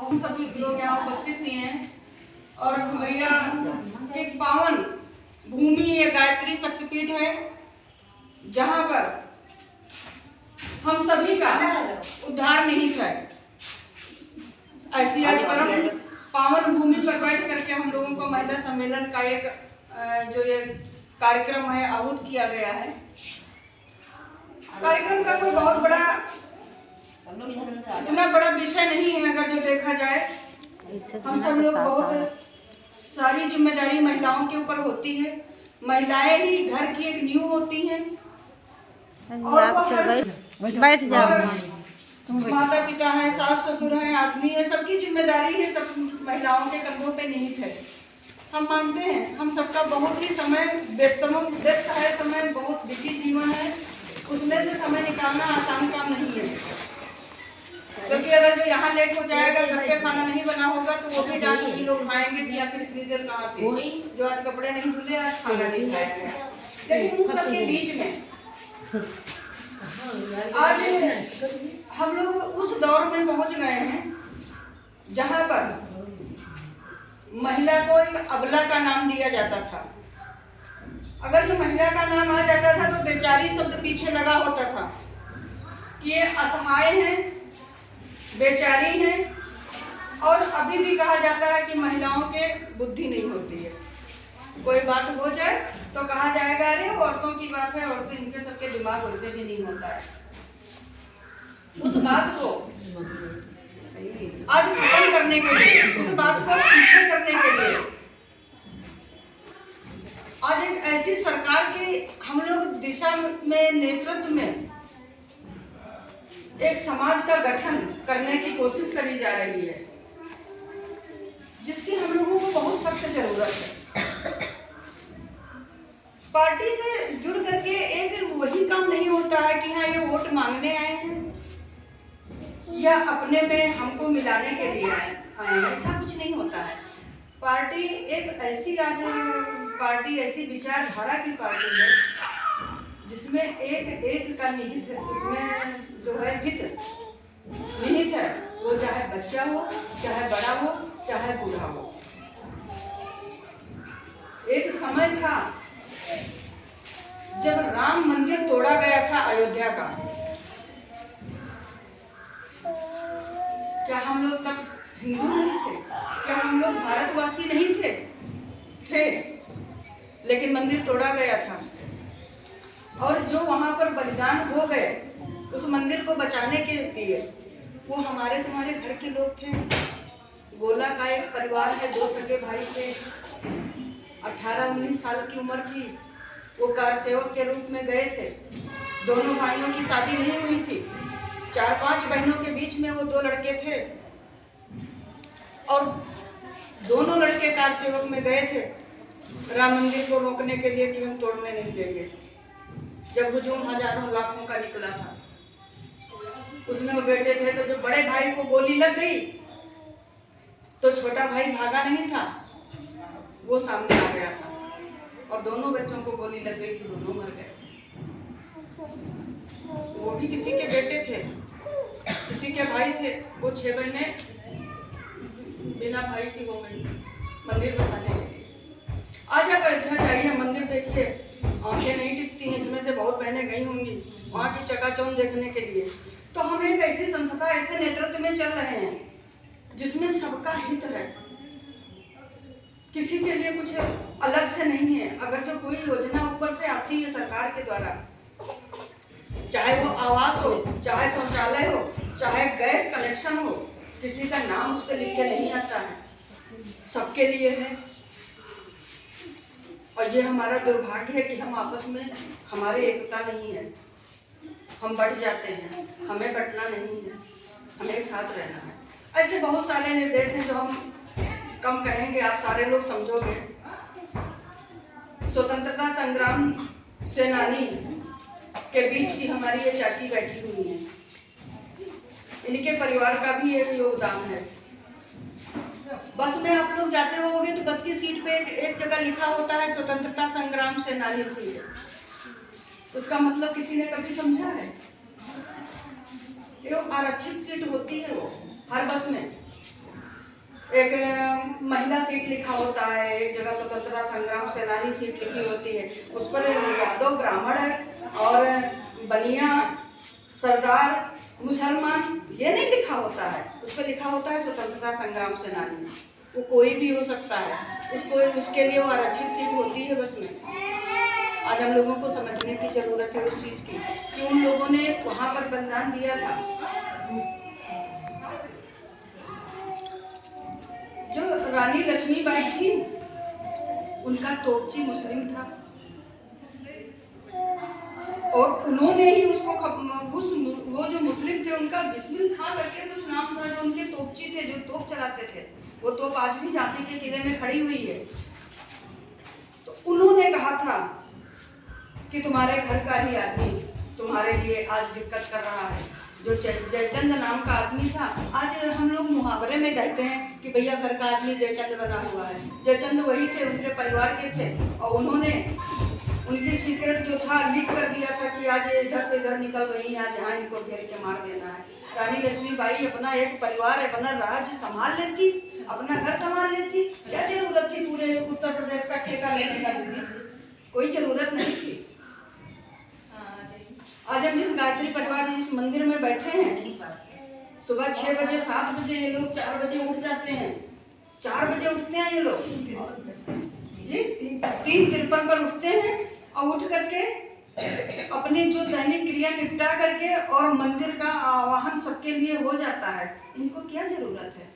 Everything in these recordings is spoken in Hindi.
हम सभी लोग यहाँ उपस्थित हुए हैं और भैया एक पावन भूमि ये गायत्री शक्तिपीठ है जहाँ पर हम सभी का उद्धार निहित है। ऐसी आज परम पावन भूमि पर बैठ करके हम लोगों को महिला सम्मेलन का एक जो ये कार्यक्रम है आहूत किया गया है। कार्यक्रम का कोई बहुत बड़ा इतना बड़ा विषय नहीं है। अगर जो देखा जाए हम सब लोग बहुत सारी जिम्मेदारी महिलाओं के ऊपर होती है। महिलाएं ही घर की एक नींव होती हैं और बैठ जाओ। माता पिता हैं, सास ससुर हैं, आदमी है, सबकी जिम्मेदारी है, सब महिलाओं के कंधों पे निहित है। हम मानते हैं हम सबका बहुत ही समय व्यस्त है, समय बहुत बिजी जीवन है, उसमें से समय निकालना आसान काम नहीं है। क्योंकि अगर जो यहाँ लेट हो जाएगा, घर पे खाना नहीं बना होगा तो वो भी डांट की लोग खाएंगे कि आखिर इतनी देर कहाँ थे, जो आज कपड़े नहीं धुले, आज खाना नहीं खाया गया। लेकिन उन सबके बीच में आज हम लोग उस दौर में पहुंच गए हैं जहाँ पर महिला को एक अबला का नाम दिया जाता था। अगर जो महिला का नाम आ जाता था तो बेचारी शब्द पीछे लगा होता था कि ये असहाय हैं, बेचारी हैं, और अभी भी कहा जाता है कि महिलाओं के बुद्धि नहीं होती है। कोई बात हो जाए तो कहा जाएगा अरे औरतों की बात है, औरतें इनके सबके दिमाग वैसे भी नहीं होता है। उस बात को आज खत्म करने के लिए, उस बात को पीछे करने के लिए आज एक ऐसी सरकार की हम लोग दिशा में, नेतृत्व में एक समाज का गठन करने की कोशिश करी जा रही है, जिसकी हम लोगों को बहुत सख्त जरूरत है। पार्टी से जुड़ करके एक वही काम नहीं होता है कि हाँ ये वोट मांगने आए हैं या अपने में हमको मिलाने के लिए आए हैं, ऐसा कुछ नहीं होता है। पार्टी एक ऐसी ऐसी विचारधारा की पार्टी है जिसमें एक का निहित है, उसमें जो है हित निहित है, वो चाहे बच्चा हो, चाहे बड़ा हो, चाहे बूढ़ा हो। एक समय था जब राम मंदिर तोड़ा गया था अयोध्या का, क्या हम लोग तब हिंदू नहीं थे? क्या हम लोग भारतवासी नहीं थे? लेकिन मंदिर तोड़ा गया था और जो वहां पर बलिदान हो गए उस मंदिर को बचाने के लिए, वो हमारे तुम्हारे घर के लोग थे। गोला का एक परिवार है, 2 सगे भाई थे, 18-19 साल की उम्र थी, वो कार सेवक के रूप में गए थे। दोनों भाइयों की शादी नहीं हुई थी, 4-5 बहनों के बीच में वो 2 लड़के थे और दोनों लड़के कार सेवक में गए थे राम मंदिर को रोकने के लिए कि हम तोड़ने नहीं देंगे। जब हुजूम हजारों लाखों का निकला था, उसमें वो बेटे थे, तो जो बड़े भाई को गोली लग गई तो छोटा भाई भागा नहीं था, वो सामने आ गया था और दोनों बच्चों को गोली लग गई तो दोनों मर गए। वो भी किसी के बेटे थे, किसी के भाई थे। वो 6 बहनें बिना भाई की हो गई मंदिर बचाने के लिए। आज आप अयोध्या जाइए, मंदिर देखिए, आंखें नहीं टिकती हैं। इसमें से बहुत बहनें गई होंगी वहाँ की चकाचौंध देखने के लिए। तो हम एक ऐसी संस्था, ऐसे नेतृत्व में चल रहे हैं जिसमें सबका हित है, किसी के लिए कुछ अलग से नहीं है। अगर जो कोई योजना ऊपर से आती है सरकार के द्वारा, चाहे वो आवास हो, चाहे शौचालय हो, चाहे गैस कनेक्शन हो, किसी का नाम उस पर लिख के नहीं आता है, सबके लिए है। और ये हमारा दुर्भाग्य है कि हम आपस में हमारी एकता नहीं है, हम बढ़ जाते हैं। हमें बंटना नहीं है, हमें एक साथ रहना है। ऐसे बहुत सारे निर्देश हैं जो हम कम कहेंगे, आप सारे लोग समझोगे। स्वतंत्रता संग्राम सेनानी के बीच की हमारी ये चाची बैठी हुई है, इनके परिवार का भी एक योगदान है। बस में आप लोग जाते होगे तो बस की सीट पे एक जगह लिखा होता है स्वतंत्रता संग्राम सेनानी सीट। उसका मतलब किसी ने कभी समझा है? ये आरक्षित सीट होती है वो हर बस में। एक महिला सीट लिखा होता है, एक जगह स्वतंत्रता संग्राम सेनानी सीट लिखी होती है, उस पर यादव ब्राह्मण है और बनिया सरदार मुसलमान ये नहीं लिखा होता है, उस पर लिखा होता है स्वतंत्रता संग्राम सेनानी। वो कोई भी हो सकता है, उसको उसके लिए वो आरक्षित सीट होती है बस में। आज हम लोगों को समझने की जरूरत है उस चीज़ की कि उन लोगों ने वहाँ पर बलिदान दिया था। जो रानी लक्ष्मीबाई थी उनका तोपची मुस्लिम था और उन्होंने ही उसको वो जो मुस्लिम थे उनका बिस्मिल खां करके कुछ नाम था, जो उनके तोपची थे, जो तोप चलाते थे। वो तोप आज भी झांसी के किले में खड़ी हुई है। तो उन्होंने कहा था कि तुम्हारे घर का ही आदमी तुम्हारे लिए आज दिक्कत कर रहा है। जो जयचंद नाम का आदमी था, आज हम लोग मुहावरे में कहते हैं कि भैया घर का आदमी जयचंद बना हुआ है। जयचंद वही थे, उनके परिवार के थे और उन्होंने उनकी सीक्रेट जो था लीक कर दिया था कि आज ये इधर से इधर निकल रही है, आज यहाँ इनको घेर के मार देना है। रानी लक्ष्मीबाई अपना एक परिवार, अपना राज्य संभाल लेती, अपना घर संभाल लेती। क्या जरूरत थी पूरे उत्तर प्रदेश का ठेका लेने का? कोई जरूरत नहीं थी। आज हम जिस गायत्री परिवार जिस मंदिर में बैठे हैं, सुबह 6 बजे 7 बजे ये लोग 4 बजे उठ जाते हैं। 4 बजे उठते हैं ये लोग जी, 3:53 पर उठते हैं और उठ करके अपनी जो दैनिक क्रिया निपटा करके और मंदिर का आवाहन सबके लिए हो जाता है। इनको क्या जरूरत है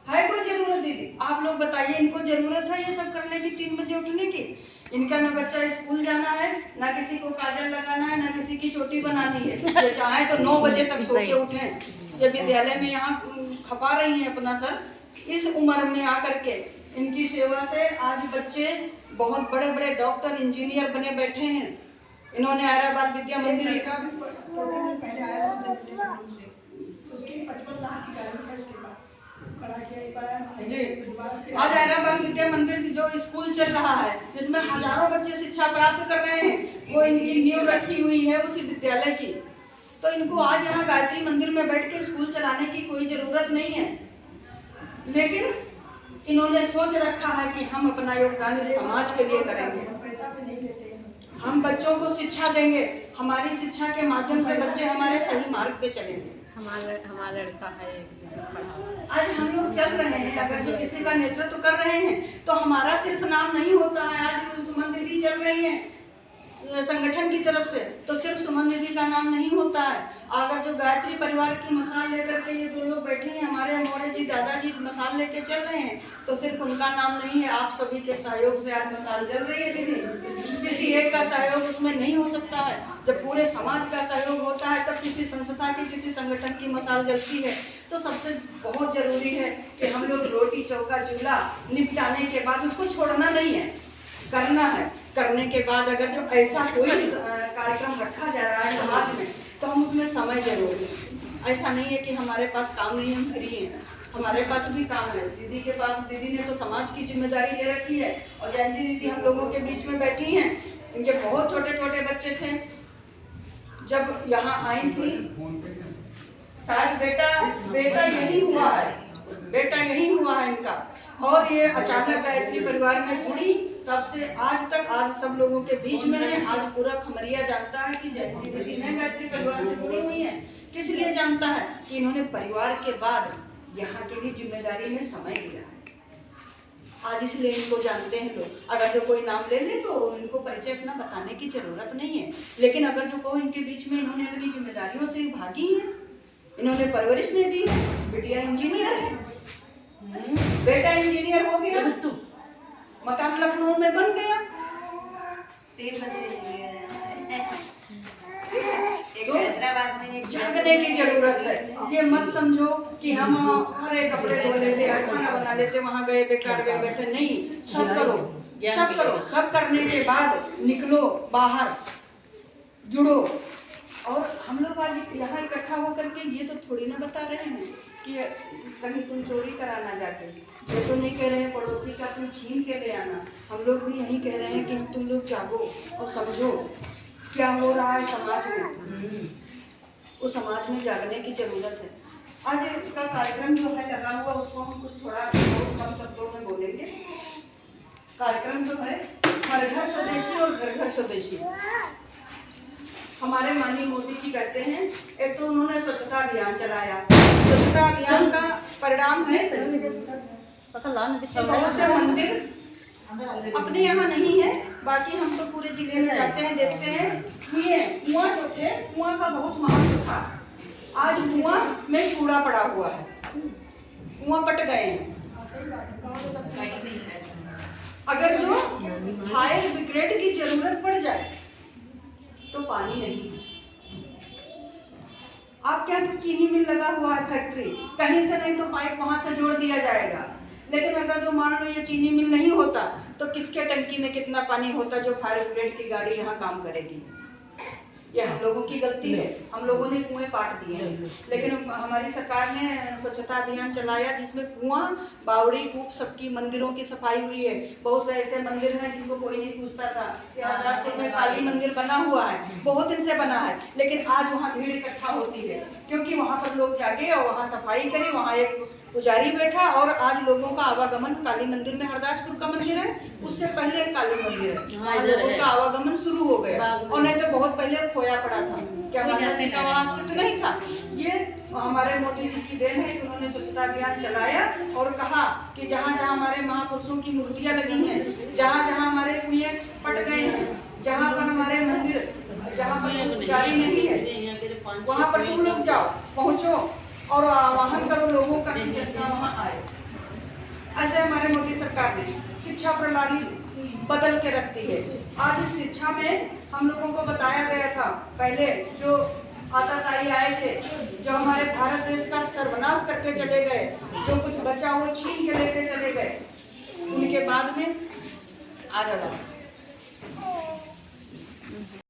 कोई जरूरत? दीदी आप लोग बताइए, इनको जरूरत है ये सब करने की, 3 बजे उठने की? इनका ना बच्चा स्कूल जाना है, ना किसी को काजल लगाना है, ना किसी की चोटी बनानी है। ये चाहे तो 9 बजे तक सो के उठें। ये विद्यालय में यहाँ खपा रही हैं अपना सर। इस उम्र में आकर के इनकी सेवा से आज बच्चे बहुत बड़े बड़े डॉक्टर इंजीनियर बने बैठे हैं। इन्होंने हैदराबाद विद्या मंदिर का भी पहले आया था, 55 लाख की गाड़ी है उसके पास जी। आज हैदराबाद विद्या मंदिर जो स्कूल चल रहा है, जिसमें हजारों बच्चे शिक्षा प्राप्त कर रहे हैं, वो इनकी नींव रखी हुई है उसी विद्यालय की। तो इनको आज यहाँ गायत्री मंदिर में बैठ के स्कूल चलाने की कोई जरूरत नहीं है, लेकिन इन्होंने सोच रखा है कि हम अपना योगदान इस समाज के लिए करेंगे, हम बच्चों को शिक्षा देंगे, हमारी शिक्षा के माध्यम से बच्चे हमारे सही मार्ग पे चलेंगे। हमारा लड़का है आज हम लोग चल रहे हैं, अगर जो किसी का नेतृत्व कर रहे हैं तो हमारा सिर्फ नाम नहीं होता है। आज सुमन दीदी चल रही है संगठन की तरफ से, तो सिर्फ सुमन दीदी का नाम नहीं होता है। अगर जो गायत्री परिवार की मिसाल लेकर के ये 2 लोग बैठे हैं, हमारे मोरे जी दादाजी मिसाल लेके चल रहे हैं, तो सिर्फ उनका नाम नहीं है, आप सभी के सहयोग से आज मिसाल चल रही है दीदी। किसी एक का सहयोग उसमें नहीं हो सकता है। जब पूरे समाज का सहयोग होता है तब किसी संस्था की, किसी संगठन की मिसाल जलती है। तो सबसे बहुत जरूरी है कि हम लोग रोटी चौका चूल्हा निपटाने के बाद उसको छोड़ना नहीं है, करना है। करने के बाद अगर जो ऐसा कोई कार्यक्रम रखा जा रहा है समाज में, तो हम उसमें समय जरूरी है। ऐसा नहीं है कि हमारे पास काम नहीं, हम फ्री हैं, हमारे पास भी काम है। दीदी के पास, दीदी ने तो समाज की जिम्मेदारी ले रखी है। और जयंती दीदी हम लोगों के बीच में बैठी हैं, इनके बहुत छोटे छोटे बच्चे थे जब यहाँ आई थी। शायद बेटा यही हुआ है इनका। और ये अचानक गायत्री परिवार में जुड़ी, तब से आज तक आज सब लोगों के बीच में है। आज पूरा खमरिया जानता है कि जयंती दीदी ने गायत्री परिवार से जुड़ी हुई है। किस लिए जानता है? कि इन्होंने परिवार के बाद यहाँ के लिए जिम्मेदारी में समय दिया है। आज इसलिए इनको जानते हैं लोग। अगर जो कोई नाम ले ले तो इनको परिचय अपना बताने की जरूरत नहीं है, लेकिन अगर जो कोई इनके बीच में इन्होंने अपनी जिम्मेदारियों से भागी है, इन्होंने परवरिश नहीं दी है। बिटिया इंजीनियर है, बेटा इंजीनियर हो गया, मकान लखनऊ में बन गया, 3 बजे तो जागने की जरूरत है। ये मत समझो कि हम हरे कपड़े धो लेते, खाना बना लेते, वहाँ गए बेकार गए बैठे, नहीं। सब करो। सब करने के बाद निकलो बाहर, जुड़ो। और हम लोग आज यहाँ इकट्ठा होकर के ये तो थोड़ी ना बता रहे हैं कि कहीं तुम चोरी कराना जाके, ये तो नहीं कह रहे हैं पड़ोसी का तुम छीन के ले आना। हम लोग भी यही कह रहे हैं कि तुम लोग जागो और समझो क्या हो रहा है समाज में। उस समाज में जागने की जरूरत है। आज इसका कार्यक्रम जो है लगा हुआ, उसको हम कुछ थोड़ा बहुत कम शब्दों में बोलेंगे। कार्यक्रम जो है हर घर स्वदेशी और घर घर स्वदेशी। हमारे माननीय मोदी जी कहते हैं, एक तो उन्होंने स्वच्छता अभियान चलाया। स्वच्छता अभियान का परिणाम है बहुत से मंदिर अपने यहाँ नहीं है, बाकी हम तो पूरे जिले में जाते हैं, देखते हैं। कुआं जो थे, कुआं का बहुत महत्व था। आज कुआं में कूड़ा पड़ा हुआ है, कुआं पट गए हैं। अगर जो फायर ब्रिगेड की जरूरत पड़ जाए तो पानी नहीं। आप क्या, तो चीनी मिल लगा हुआ है, फैक्ट्री, कहीं से नहीं तो पाइप वहां से जोड़ दिया जाएगा। लेकिन अगर जो मान लो ये चीनी मिल नहीं होता तो किसके टंकी में कितना पानी होता जो फायर ब्रिगेड की गाड़ी यहाँ काम करेगी। ये हम लोगों की गलती है, हम लोगों ने कुएं पाट दिए हैं। लेकिन हमारी सरकार ने स्वच्छता अभियान चलाया जिसमें कुआं, बावड़ी, कूप, सबकी मंदिरों की सफाई हुई है। बहुत से ऐसे मंदिर हैं जिनको कोई नहीं पूछता था। हरदासपुर में काली मंदिर बना हुआ है, बहुत दिन से बना है, लेकिन आज वहाँ भीड़ इकट्ठा होती है क्योंकि वहाँ पर लोग जाके और वहाँ सफाई करे। वहाँ एक पुजारी बैठा और आज लोगों का आवागमन, काली मंदिर में, हरदासपुर का मंदिर है, उससे पहले एक काली मंदिर है, लोगों का आवागमन शुरू हो गया। और नहीं तो बहुत पहले खोया पड़ा था, क्या माता जी का वहाँ अस्तित्व नहीं था। ये हमारे मोदी जी की देन है कि उन्होंने स्वच्छता अभियान चलाया और कहा कि जहाँ जहाँ हमारे महापुरुषों की मूर्तियाँ लगी हैं, जहाँ जहाँ हमारे कुएं पट गए हैं, जहाँ पर हमारे मंदिर, जहाँ पर पुजारी नहीं है, वहाँ पर तुम लोग जाओ, पहुँचो और आह्वान करो लोगों का कि जनता वहाँ आए। ऐसे हमारे मोदी सरकार ने शिक्षा प्रणाली बदल के रखती है। आज इस शिक्षा में हम लोगों को बताया गया था, पहले जो आताताई आए थे, जो हमारे भारत देश का सर्वनाश करके चले गए, जो कुछ बचा वो छीन के लेके चले गए, उनके बाद में आ जाओ।